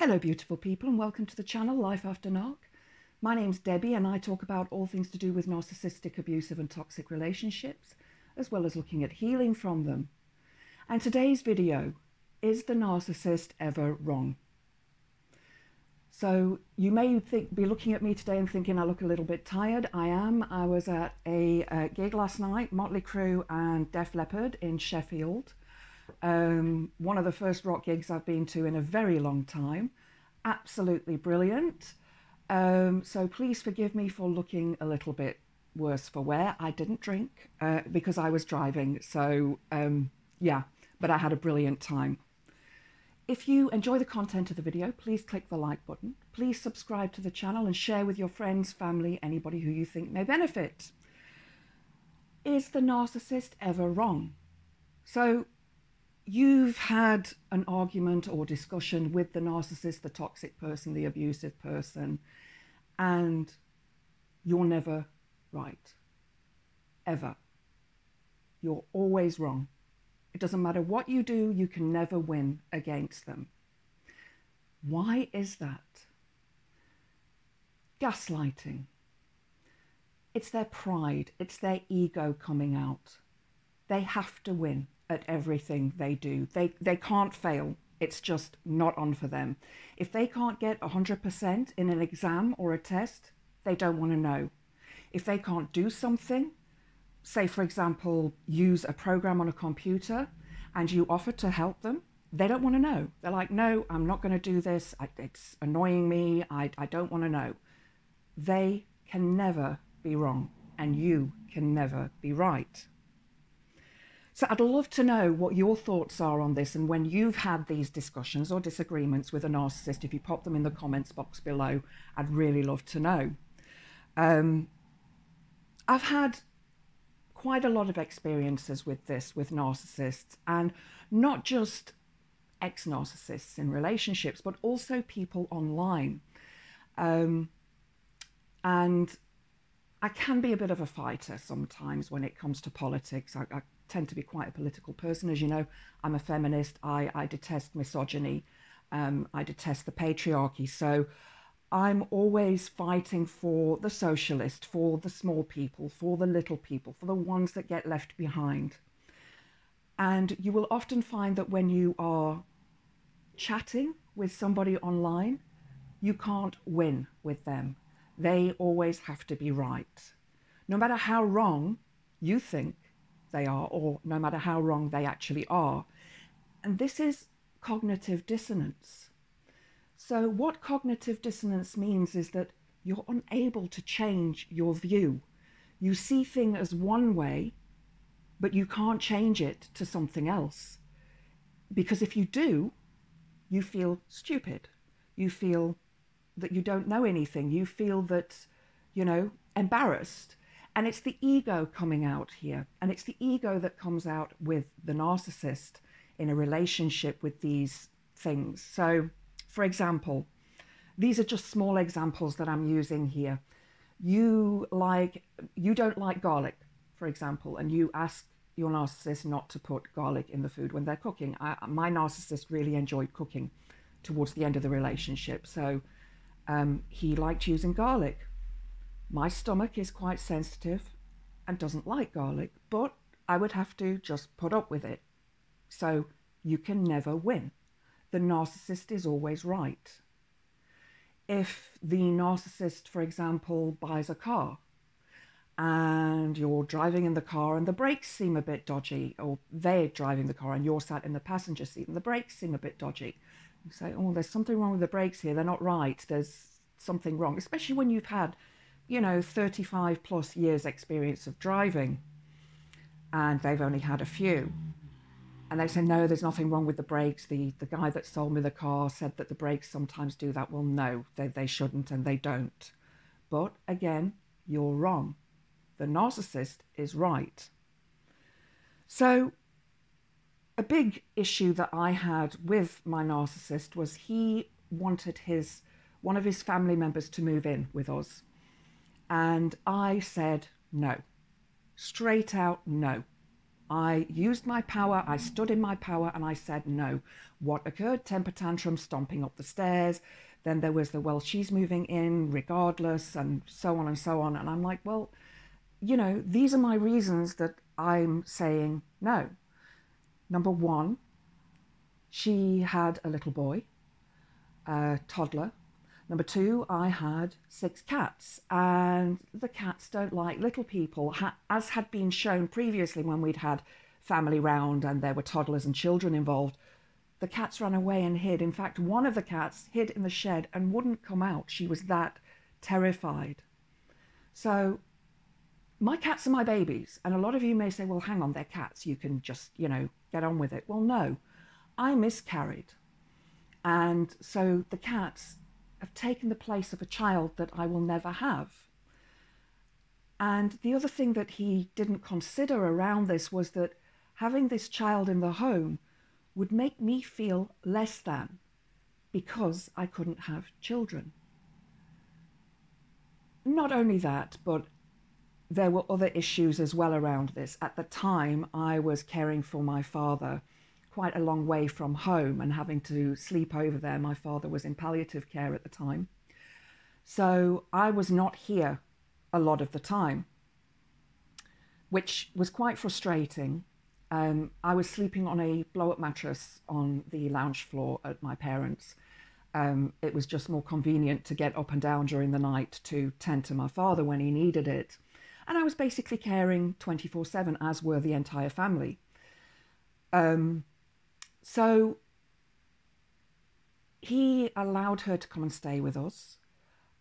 Hello beautiful people and welcome to the channel Life After Narc. My name's Debbie and I talk about all things to do with narcissistic, abusive and toxic relationships, as well as looking at healing from them. And today's video, is the narcissist ever wrong? So you may be looking at me today and thinking I look a little bit tired. I am. I was at a gig last night, Motley Crue and Def Leppard in Sheffield. One of the first rock gigs I've been to in a very long time. Absolutely brilliant. So please forgive me for looking a little bit worse for wear. I didn't drink because I was driving. So yeah, but I had a brilliant time. If you enjoy the content of the video, please click the like button. Please subscribe to the channel and share with your friends, family, anybody who you think may benefit. Is the narcissist ever wrong? So you've had an argument or discussion with the narcissist, the toxic person, the abusive person, and you're never right. Ever. You're always wrong. It doesn't matter what you do, you can never win against them. Why is that? Gaslighting. It's their pride, it's their ego coming out. They have to win at everything they do. They can't fail. It's just not on for them. If they can't get 100% in an exam or a test, they don't want to know. If they can't do something, say for example, use a program on a computer and you offer to help them, they don't want to know. They're like, no, I'm not going to do this. It's annoying me. I don't want to know. They can never be wrong and you can never be right. So I'd love to know what your thoughts are on this, and when you've had these discussions or disagreements with a narcissist, if you pop them in the comments box below, I'd really love to know. I've had quite a lot of experiences with this, with narcissists, and not just ex-narcissists in relationships, but also people online. And I can be a bit of a fighter sometimes when it comes to politics. I tend to be quite a political person. As you know, I'm a feminist. I detest misogyny. I detest the patriarchy. So I'm always fighting for the socialist, for the small people, for the little people, for the ones that get left behind. And you will often find that when you are chatting with somebody online, you can't win with them. They always have to be right. No matter how wrong you think they are, or no matter how wrong they actually are. And this is cognitive dissonance. So what cognitive dissonance means is that you're unable to change your view. You see things as one way, but you can't change it to something else. Because if you do, you feel stupid. You feel that you don't know anything. You feel that, you know, embarrassed. And it's the ego coming out here. And it's the ego that comes out with the narcissist in a relationship with these things. So, for example, these are just small examples that I'm using here. You don't like garlic, for example, and you ask your narcissist not to put garlic in the food when they're cooking. My narcissist really enjoyed cooking towards the end of the relationship. So he liked using garlic. My stomach is quite sensitive and doesn't like garlic, but I would have to just put up with it. So you can never win. The narcissist is always right. If the narcissist, for example, buys a car and you're driving in the car and the brakes seem a bit dodgy, or they're driving the car and you're sat in the passenger seat and the brakes seem a bit dodgy, you say, oh, there's something wrong with the brakes here. They're not right. There's something wrong, especially when you've had, you know, 35 plus years experience of driving and they've only had a few. And they say, no, there's nothing wrong with the brakes. The guy that sold me the car said that the brakes sometimes do that. Well, no, they shouldn't and they don't. But again, you're wrong. The narcissist is right. So a big issue that I had with my narcissist was he wanted one of his family members to move in with us. And I said no, straight out no. I used my power, I stood in my power, and I said no. What occurred? Temper tantrum, stomping up the stairs. Then there was the, well, she's moving in regardless, and so on and so on. And I'm like, well, you know, these are my reasons that I'm saying no. Number one, she had a little boy, a toddler. Number two, I had 6 cats, and the cats don't like little people, as had been shown previously when we'd had family round and there were toddlers and children involved. The cats ran away and hid. In fact, one of the cats hid in the shed and wouldn't come out. She was that terrified. So my cats are my babies. And a lot of you may say, well, hang on, they're cats. You can just, you know, get on with it. Well, no, I miscarried. And so the cats have taken the place of a child that I will never have. And the other thing that he didn't consider around this was that having this child in the home would make me feel less than because I couldn't have children. Not only that, but there were other issues as well around this. At the time, I was caring for my father quite a long way from home and having to sleep over there. My father was in palliative care at the time. So I was not here a lot of the time, which was quite frustrating. I was sleeping on a blow-up mattress on the lounge floor at my parents'. It was just more convenient to get up and down during the night to tend to my father when he needed it. And I was basically caring 24/7, as were the entire family. So he allowed her to come and stay with us.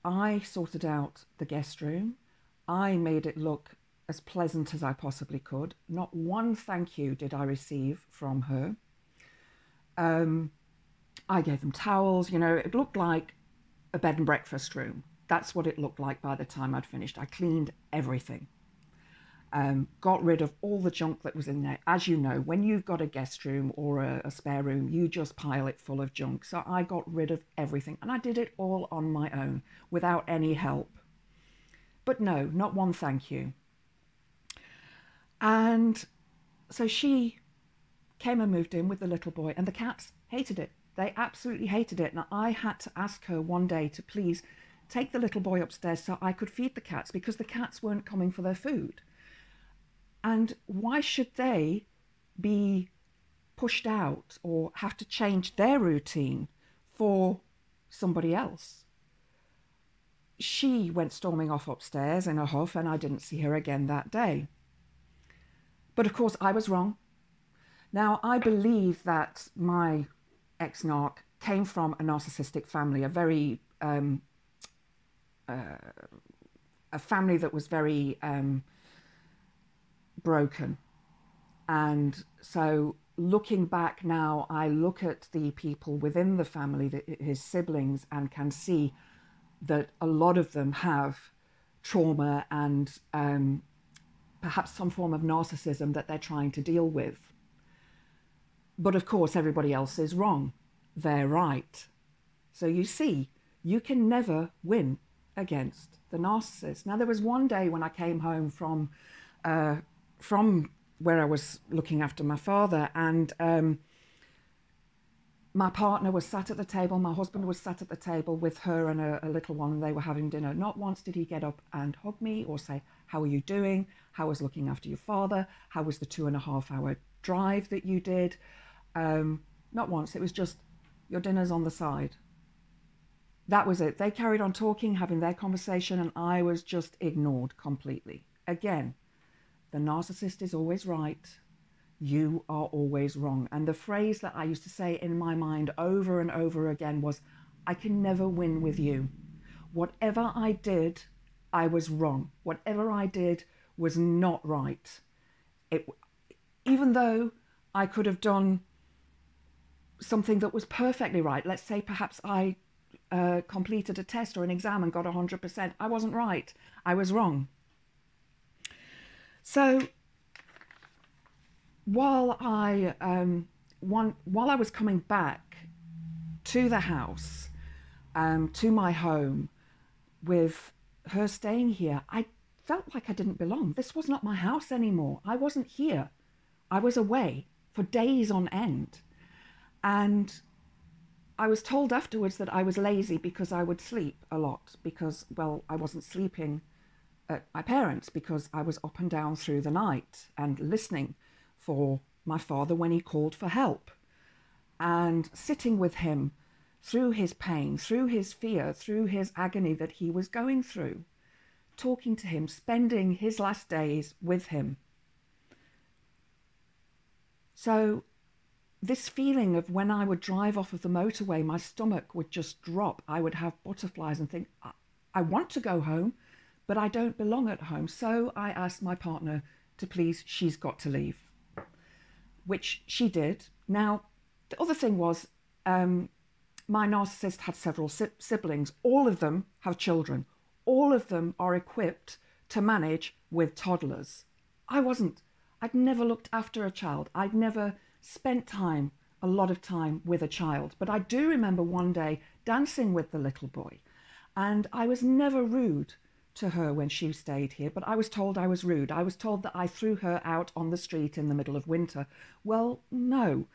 I sorted out the guest room. I made it look as pleasant as I possibly could. Not one thank you did I receive from her. I gave them towels, you know, it looked like a bed and breakfast room. That's what it looked like by the time I'd finished. I cleaned everything. Got rid of all the junk that was in there. As you know, when you've got a guest room or a spare room, you just pile it full of junk. So I got rid of everything, and I did it all on my own without any help. But no, not one thank you. And so she came and moved in with the little boy, and the cats hated it. They absolutely hated it. And I had to ask her one day to please take the little boy upstairs so I could feed the cats, because the cats weren't coming for their food. And why should they be pushed out or have to change their routine for somebody else? She went storming off upstairs in a huff, and I didn't see her again that day. But of course, I was wrong. Now, I believe that my ex-narc came from a narcissistic family, a very a family that was very broken. And so looking back now, I look at the people within the family, his siblings, and can see that a lot of them have trauma and perhaps some form of narcissism that they're trying to deal with. But of course, everybody else is wrong. They're right. So you see, you can never win against the narcissist. Now, there was one day when I came home from where I was looking after my father, and my partner was sat at the table, my husband was sat at the table with her and a little one, and they were having dinner. Not once did he get up and hug me or say, how are you doing? How was looking after your father? How was the 2.5-hour drive that you did? Not once. It was just, your dinner's on the side. That was it. They carried on talking, having their conversation, and I was just ignored completely. Again, the narcissist is always right. You are always wrong. And the phrase that I used to say in my mind over and over again was, I can never win with you. Whatever I did, I was wrong. Whatever I did was not right. Even though I could have done something that was perfectly right. Let's say perhaps I completed a test or an exam and got 100%. I wasn't right. I was wrong. So while I was coming back to the house, to my home, with her staying here, I felt like I didn't belong. This was not my house anymore. I wasn't here. I was away for days on end. And I was told afterwards that I was lazy because I would sleep a lot because, well, I wasn't sleeping at my parents' because I was up and down through the night and listening for my father when he called for help and sitting with him through his pain, through his fear, through his agony that he was going through, talking to him, spending his last days with him. So this feeling of when I would drive off of the motorway, my stomach would just drop. I would have butterflies and think, I want to go home, but I don't belong at home. So I asked my partner to please, she's got to leave, which she did. Now, the other thing was, my narcissist had several siblings. All of them have children. All of them are equipped to manage with toddlers. I wasn't. I'd never looked after a child. I'd never spent a lot of time with a child. But I do remember one day dancing with the little boy. And I was never rude to her when she stayed here, but I was told I was rude. I was told that I threw her out on the street in the middle of winter. Well, no,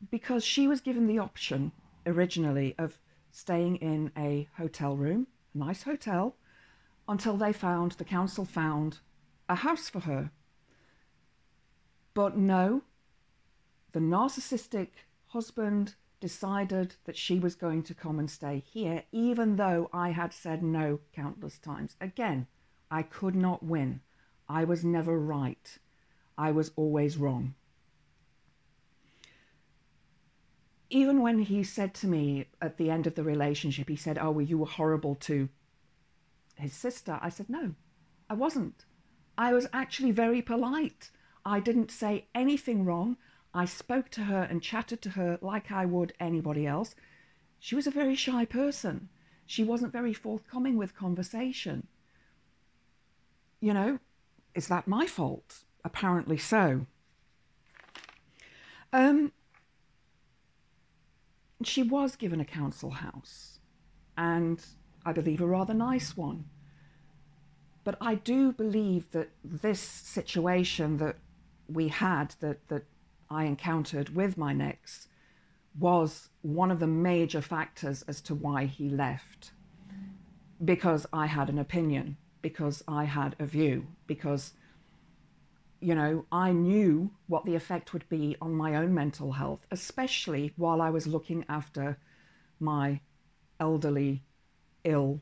because she was given the option originally of staying in a hotel room, a nice hotel, until the council found a house for her. But no, the narcissistic husband decided that she was going to come and stay here, even though I had said no countless times. Again, I could not win. I was never right. I was always wrong. Even when he said to me at the end of the relationship, he said, oh, well, you were horrible to his sister. I said, no, I wasn't. I was actually very polite. I didn't say anything wrong. I spoke to her and chatted to her like I would anybody else. She was a very shy person. She wasn't very forthcoming with conversation. You know, is that my fault? Apparently so. She was given a council house, and I believe a rather nice one. But I do believe that this situation that we had, that I encountered with my next, was one of the major factors as to why he left. Because I had an opinion, because I had a view, because, you know, I knew what the effect would be on my own mental health, especially while I was looking after my elderly, ill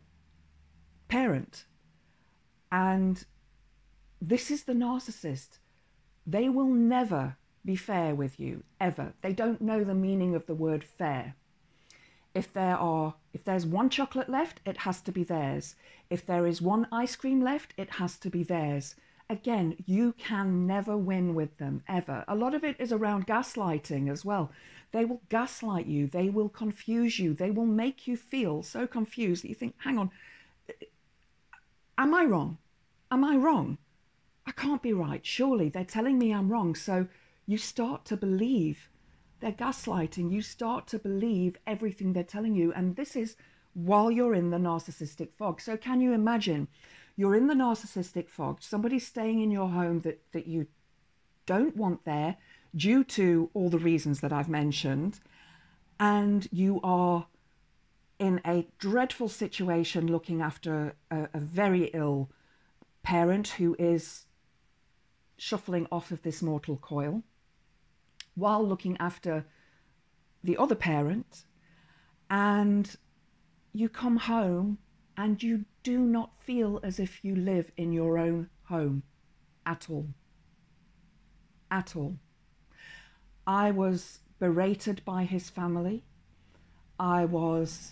parent. And this is the narcissist. They will never be fair with you, ever. They don't know the meaning of the word fair. If there's one chocolate left, it has to be theirs. If there is one ice cream left, it has to be theirs. Again, you can never win with them, ever. A lot of it is around gaslighting as well. They will gaslight you. They will confuse you. They will make you feel so confused that you think, hang on, am I wrong? Am I wrong? I can't be right. Surely they're telling me I'm wrong. So you start to believe they're gaslighting. You start to believe everything they're telling you. And this is while you're in the narcissistic fog. So can you imagine you're in the narcissistic fog, somebody's staying in your home that you don't want there due to all the reasons that I've mentioned, and you are in a dreadful situation looking after a very ill parent who is shuffling off of this mortal coil, while looking after the other parent, and you come home and you do not feel as if you live in your own home at all. At all. I was berated by his family. I was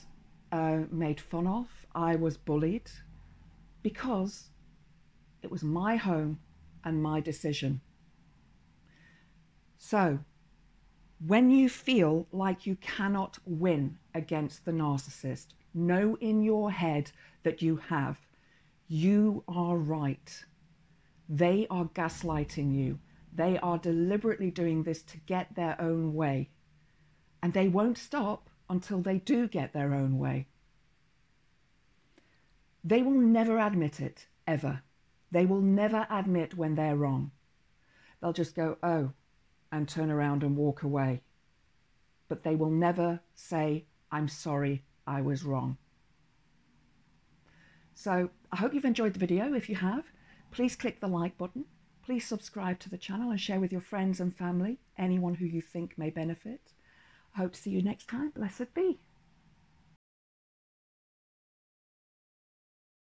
made fun of. I was bullied because it was my home and my decision. So, when you feel like you cannot win against the narcissist, know in your head that you are right. They are gaslighting you. They are deliberately doing this to get their own way. And they won't stop until they do get their own way. They will never admit it, ever. They will never admit when they're wrong. They'll just go, oh, and turn around and walk away. But they will never say, I'm sorry, I was wrong. So I hope you've enjoyed the video. If you have, please click the like button. Please subscribe to the channel and share with your friends and family, anyone who you think may benefit. I hope to see you next time. Blessed be.